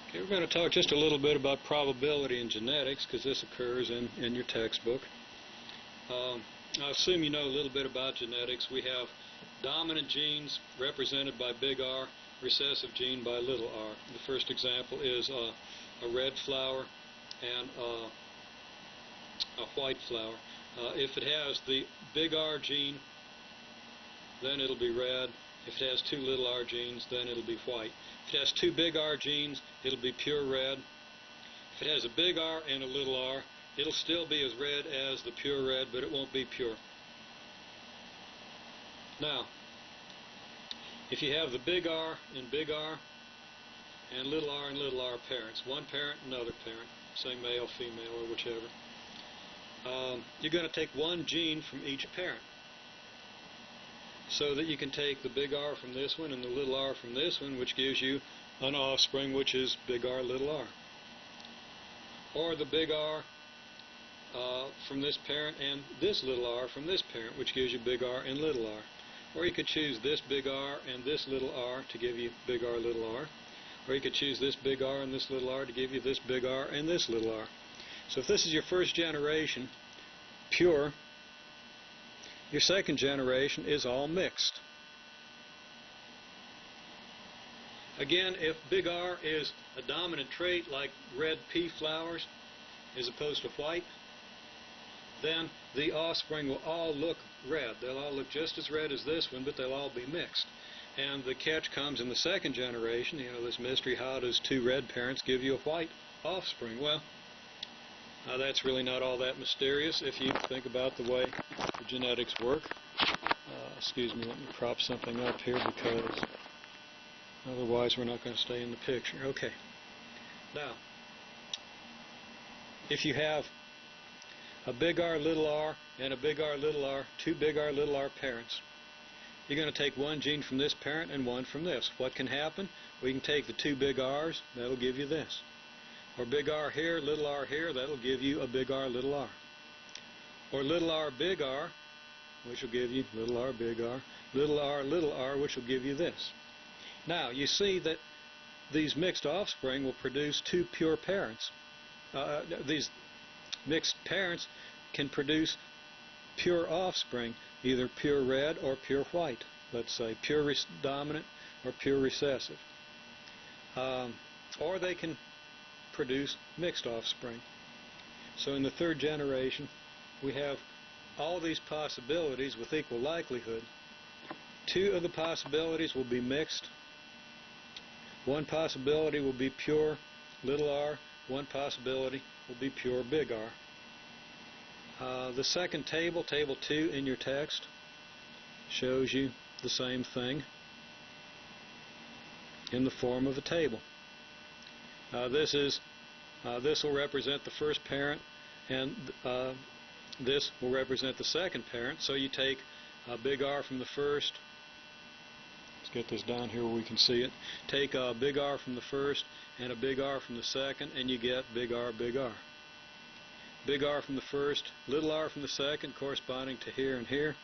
Okay, we're going to talk just a little bit about probability in genetics, because this occurs in your textbook. I assume you know a little bit about genetics. We have dominant genes represented by big R, recessive gene by little r. The first example is a red flower and a white flower. If it has the big R gene, then it'll be red. If it has two little r genes, then it'll be white. If it has two big R genes, it'll be pure red. If it has a big R and a little r, it'll still be as red as the pure red, but it won't be pure. Now, if you have the big R and little r parents, one parent, another parent, say male, female, or whichever, you're going to take one gene from each parent, so that you can take the big R from this one and the little r from this one, which gives you an offspring which is big R, little r. Or the big R from this parent and this little r from this parent, which gives you big R and little r. Or you could choose this big R and this little r to give you big R, little r. Or you could choose this big R and this little r to give you this big R and this little r. So if this is your first generation, pure, your second generation is all mixed. Again, if big R is a dominant trait like red pea flowers as opposed to white, then the offspring will all look red. They'll all look just as red as this one, but they'll all be mixed. And the catch comes in the second generation. You know, this mystery, how does two red parents give you a white offspring? Well, that's really not all that mysterious if you think about the way the genetics work. Excuse me, let me prop something up here because otherwise we're not going to stay in the picture. Okay. Now, if you have a big R, little r, and a big R, little r, two big R, little r parents, you're going to take one gene from this parent and one from this. What can happen? We can take the two big R's, that'll give you this. Or big R here, that'll give you a big R, little r. Or little r, big R, which will give you little r, big R, little r, which will give you this. Now, you see that these mixed offspring will produce two pure parents. These mixed parents can produce pure offspring, either pure red or pure white, let's say, pure dominant or pure recessive. Or they can produce mixed offspring. So in the third generation, we have all these possibilities with equal likelihood. Two of the possibilities will be mixed. One possibility will be pure little r. One possibility will be pure big R. The second table, table 2 in your text, shows you the same thing in the form of a table. This will represent the first parent, and this will represent the second parent. So you take a big R from the first. Let's get this down here where we can see it. Take a big R from the first and a big R from the second, and you get big R, big R. Big R from the first, little r from the second, corresponding to here and here,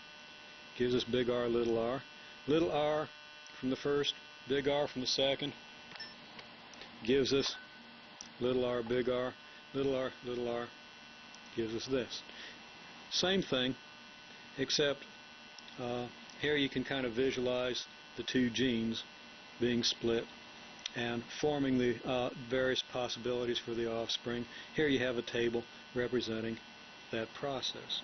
gives us big R, little r. Little r from the first, big R from the second, gives us little r, big R. Little r gives us this. Same thing, except here you can kind of visualize the two genes being split and forming the various possibilities for the offspring. Here you have a table representing that process.